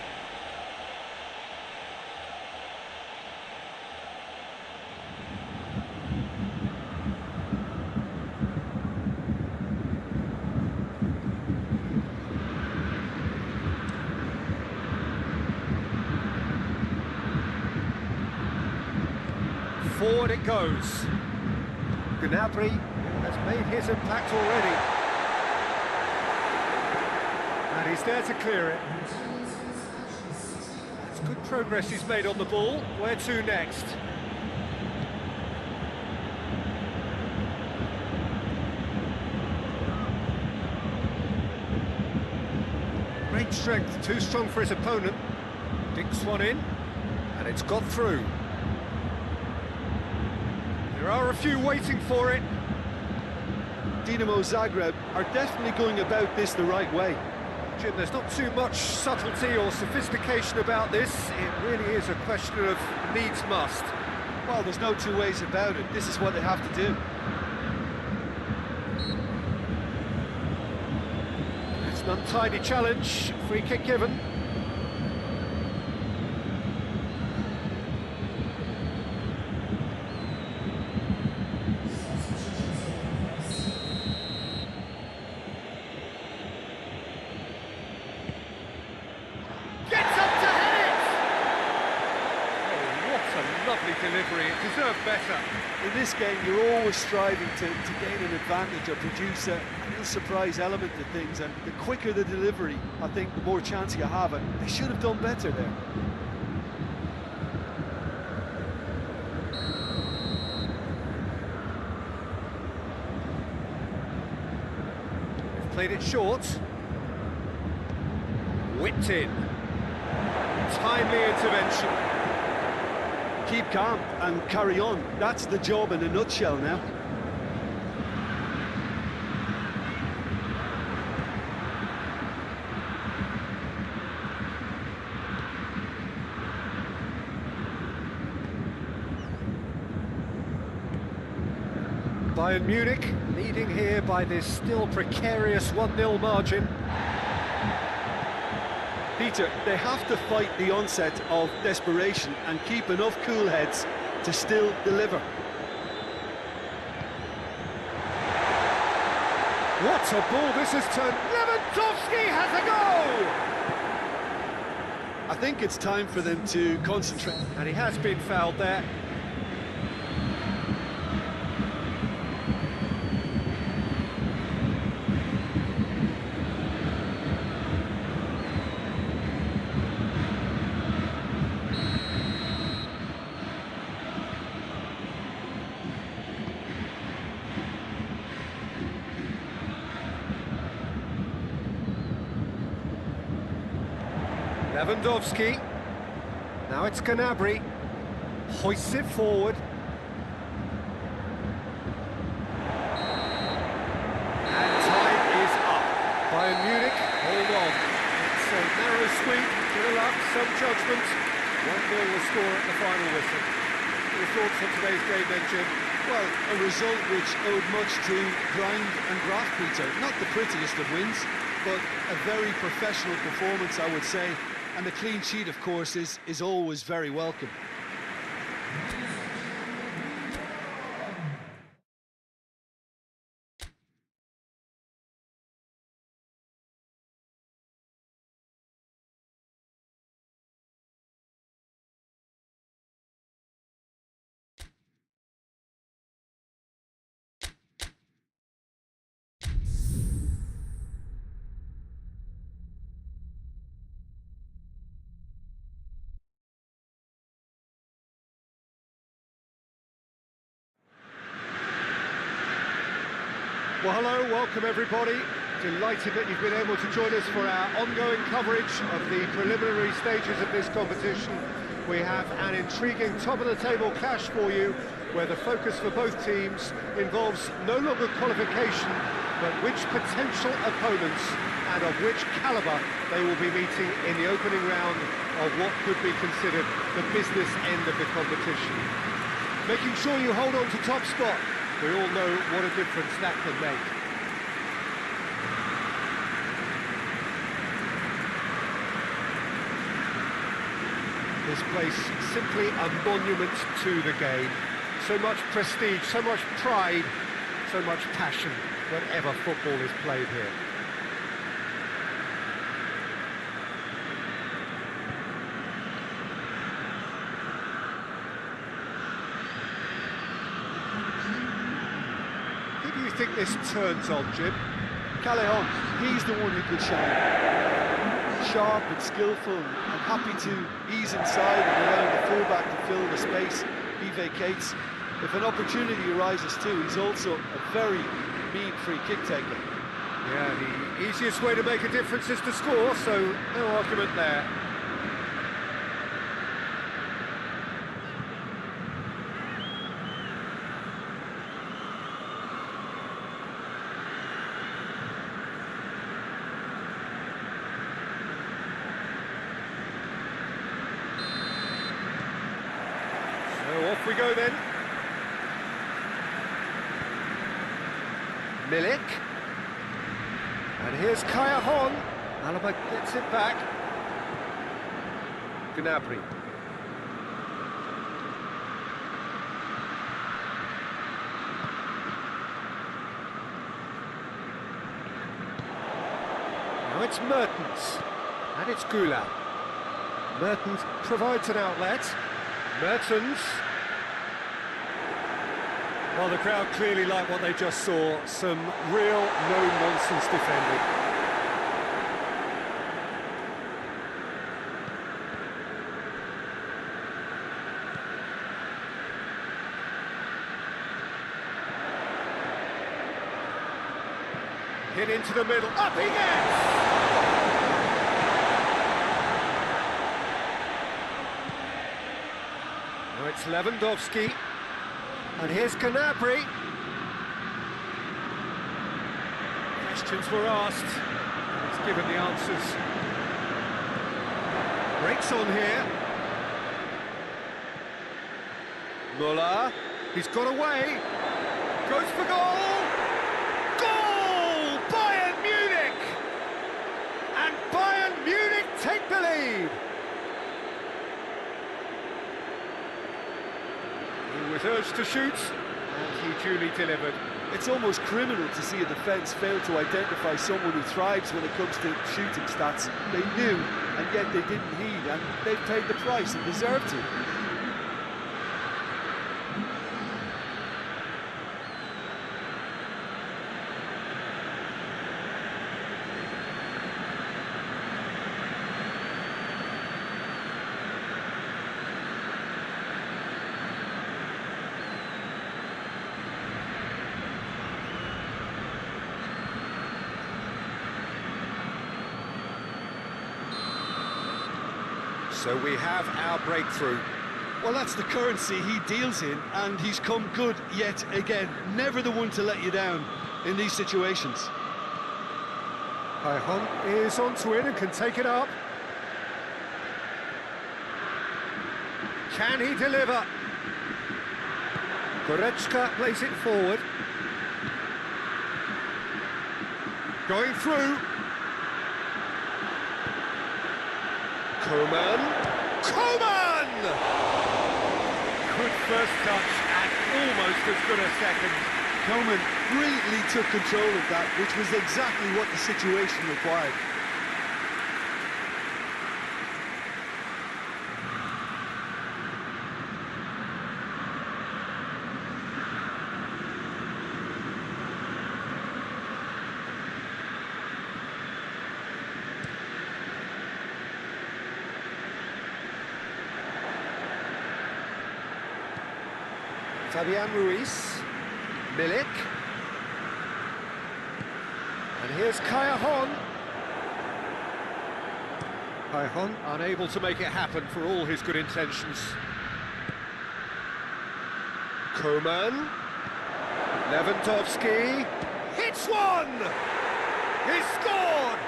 Speaker 1: Forward it goes. Gnabry has made his impact already. And he's there to clear it. It's good progress he's made on the ball. Where to next? Great strength, too strong for his opponent. Dinks one in, and it's got through. There are a few waiting for it.
Speaker 2: Dinamo Zagreb are definitely going about this the right way.
Speaker 1: Jim, there's not too much subtlety or sophistication about this. It really is a question of needs must.
Speaker 2: Well, there's no two ways about it. This is what they have to do.
Speaker 1: It's an untidy challenge. Free kick given. Delivery, it deserved better.
Speaker 3: In this game, you're always striving to gain an advantage or produce a little surprise element to things, and the quicker the delivery, I think, the more chance you have, and they should have done better there.
Speaker 1: They've played it short. Whipped in. Timely intervention.
Speaker 2: Keep calm and carry on. That's the job in a nutshell now.
Speaker 1: Bayern Munich leading here by this still precarious 1-0 margin.
Speaker 2: Peter, they have to fight the onset of desperation and keep enough cool heads to still deliver.
Speaker 1: What a ball this has turned. Lewandowski has a goal!
Speaker 2: I think it's time for them to concentrate.
Speaker 1: And he has been fouled there. Lewandowski, now it's Gnabry, hoists it forward. And time is up. Bayern Munich, hold on. It's a narrow squeak, bit of luck, some judgment. 1-0 will score at the final whistle. Your thoughts on today's game then, Jim?
Speaker 2: Well, a result which owed much to grind and graft, Peter. Not the prettiest of wins, but a very professional performance, I would say. And the clean sheet, of course, is always very welcome.
Speaker 1: Well, hello, welcome everybody. Delighted that you've been able to join us for our ongoing coverage of the preliminary stages of this competition. We have an intriguing top-of-the-table clash for you, where the focus for both teams involves no longer qualification, but which potential opponents and of which calibre they will be meeting in the opening round of what could be considered the business end of the competition. Making sure you hold on to top spot. We all know what a difference that can make. This place simply a monument to the game. So much prestige, so much pride, so much passion whenever football is played here. Who do you think this turns on, Jim?
Speaker 3: Callejon, he's the one who could shine. Sharp and skillful and happy to ease inside and allow the fullback to fill the space he vacates. If an opportunity arises too, he's also a very mean free kick taker.
Speaker 1: Yeah, the easiest way to make a difference is to score, so no argument there. So off we go then. Milik. And here's Callejon. Alaba gets it back. Gnabry. Now it's Mertens. And it's Gula. Mertens provides an outlet. Mertens. Well, the crowd clearly like what they just saw. Some real no-nonsense defending. Hit into the middle. Up he gets! Now it's Lewandowski. And here's Gnabry. Questions were asked. He's given the answers. Breaks on here. Müller. He's got away. Goes for goal. Goal! Bayern Munich! And Bayern Munich take the lead. He was urged to shoot, and he duly delivered.
Speaker 3: It's almost criminal to see a defence fail to identify someone who thrives when it comes to shooting stats. They knew, and yet they didn't heed, and they paid the price and deserved to.
Speaker 1: So we have our breakthrough.
Speaker 3: Well, that's the currency he deals in, and he's come good yet again. Never the one to let you down in these situations.
Speaker 1: Callejon is onto it and can take it up. Can he deliver? Goretzka plays it forward. Going through. Coman! Good first touch and almost as good a second.
Speaker 3: Coman brilliantly took control of that, which was exactly what the situation required.
Speaker 1: Fabian Ruiz, Milik, and here's Callejon. Callejon unable to make it happen for all his good intentions. Coman, Lewandowski, hits one! He's scored!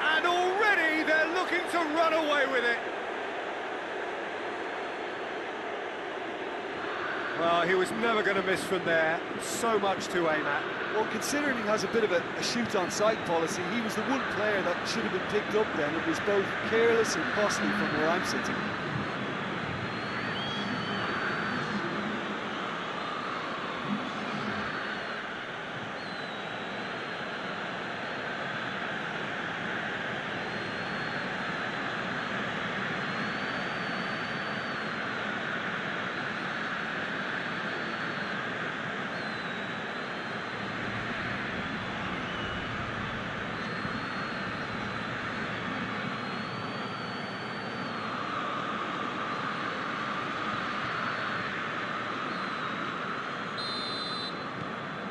Speaker 1: And already they're looking to run away with it. Well, he was never going to miss from there. So much to aim at.
Speaker 3: Well, considering he has a bit of a shoot-on-sight policy, he was the one player that should have been picked up then. It was both careless and costly from where I'm sitting.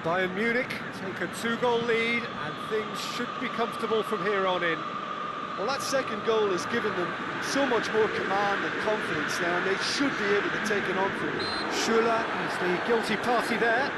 Speaker 1: Bayern Munich take a 2-goal lead, and things should be comfortable from here on in.
Speaker 3: Well, that second goal has given them so much more command and confidence now, and they should be able to take it on from it.
Speaker 1: Schüller is the guilty party there.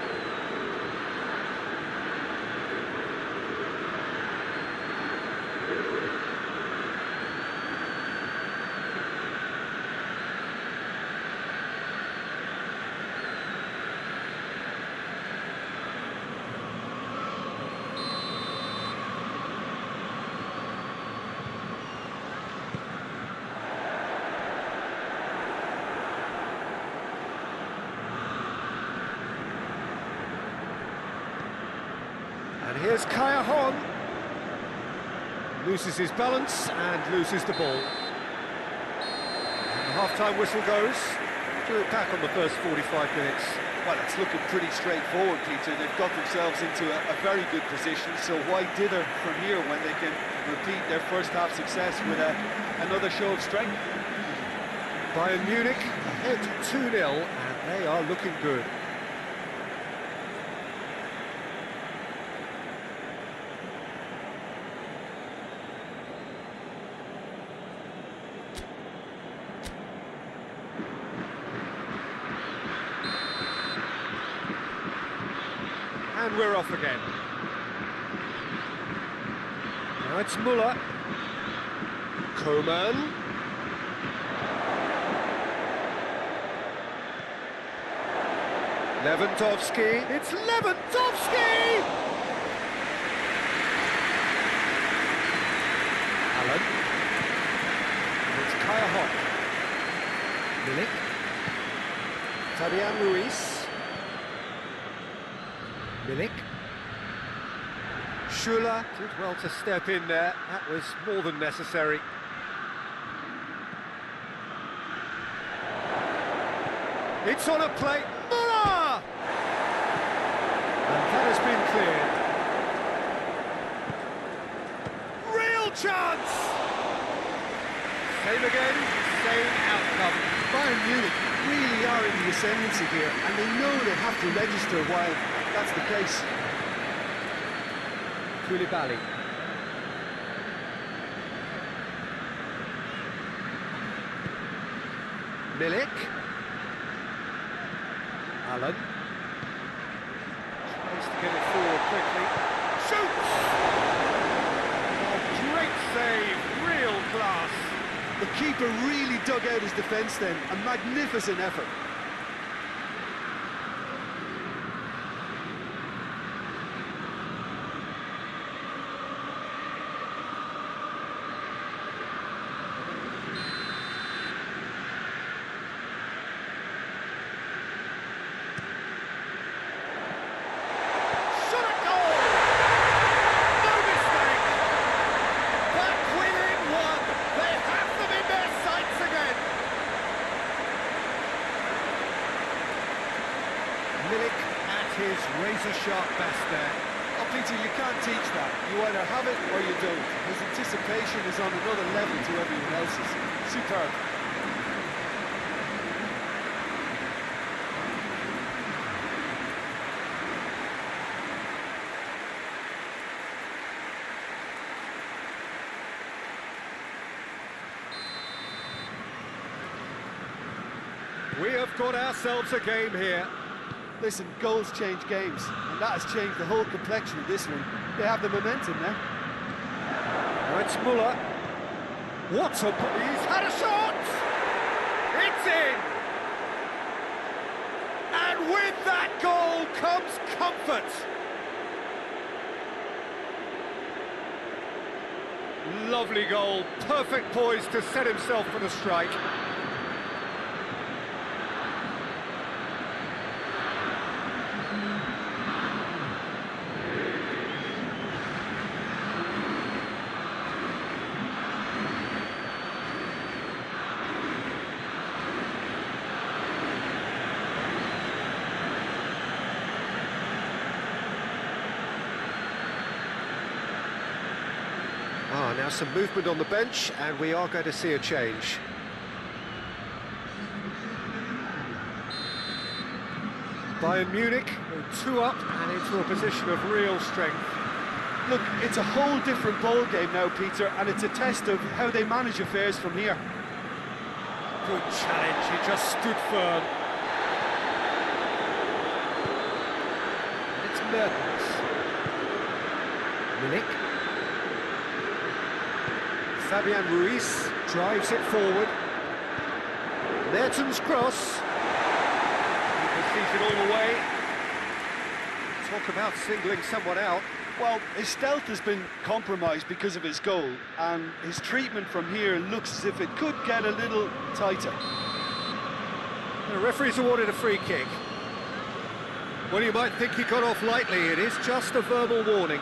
Speaker 1: And here's Kaya Hon. Loses his balance and loses the ball. And the half-time whistle goes. Drew it back on the first 45 minutes.
Speaker 3: Well, it's looking pretty straightforward, Peter. They've got themselves into a very good position, so why dither from here when they can repeat their first half success with another show of strength?
Speaker 1: Bayern Munich ahead 2-0, and they are looking good. And we're off again. Now it's Müller. Coman. Lewandowski. It's Lewandowski! Allen. And it's Kaya Hon. Milik. Fabian Ruiz. Milik. Schüller did well to step in there. That was more than necessary. It's on a plate. Müller! And that has been cleared. Real chance! Same again, same outcome.
Speaker 3: Bayern Munich really are in the ascendancy here, and they know they have to register while that's the case.
Speaker 1: Koulibaly. Milik. Allen. Tries to get it forward quickly. Shoots! Oh, great save, real class.
Speaker 3: The keeper really dug out his defence then, a magnificent effort.
Speaker 1: Milik at his razor-sharp best there.
Speaker 3: Oh, Peter, you can't teach that. You either have it or you don't. His anticipation is on another level to everyone else's. Superb.
Speaker 1: We have got ourselves a game here.
Speaker 3: Listen, goals change games, and that has changed the whole complexion of this one. They have the momentum now.
Speaker 1: Now it's Müller. What a... He's had a shot! It's in! And with that goal comes comfort. Lovely goal. Perfect poise to set himself for the strike. Now some movement on the bench, and we are going to see a change. Bayern Munich, 2 up and into a position of real strength.
Speaker 2: Look, it's a whole different ball game now, Peter, and it's a test of how they manage affairs from here.
Speaker 1: Good challenge, he just stood firm. It's Mertens. Milik. Fabian Ruiz drives it forward. Mertens' cross. He can see it all the way. Talk about singling someone out.
Speaker 2: Well, his stealth has been compromised because of his goal, and his treatment from here looks as if it could get a little tighter.
Speaker 1: The referee's awarded a free kick. Well, you might think he got off lightly. It is just a verbal warning.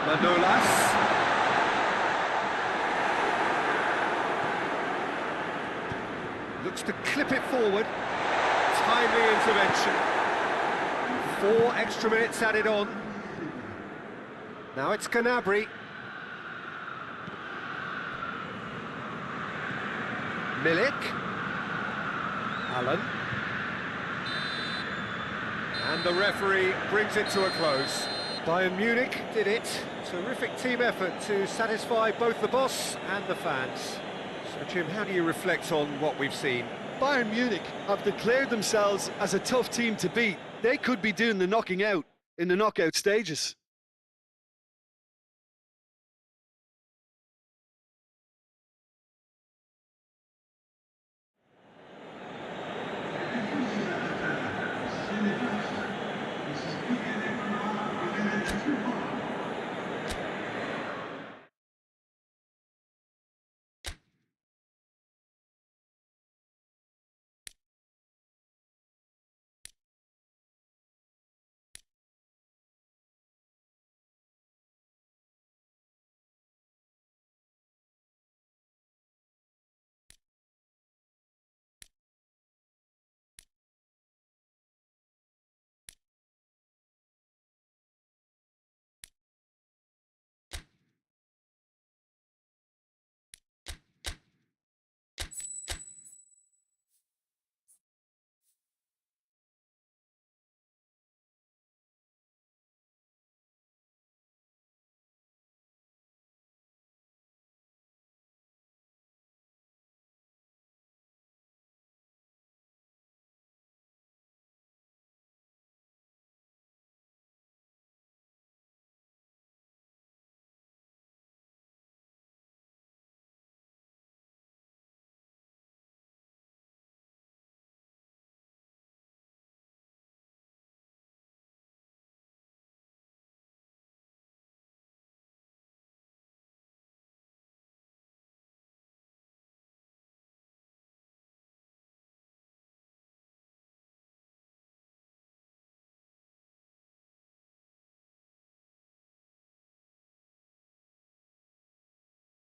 Speaker 1: Manolas. Looks to clip it forward. Timely intervention. 4 extra minutes added on. Now it's Gnabry. Milik. Allen. And the referee brings it to a close. Bayern Munich did it. Terrific team effort to satisfy both the boss and the fans. So, Jim, how do you reflect on what we've seen?
Speaker 2: Bayern Munich have declared themselves as a tough team to beat. They could be doing the knocking out in the knockout stages.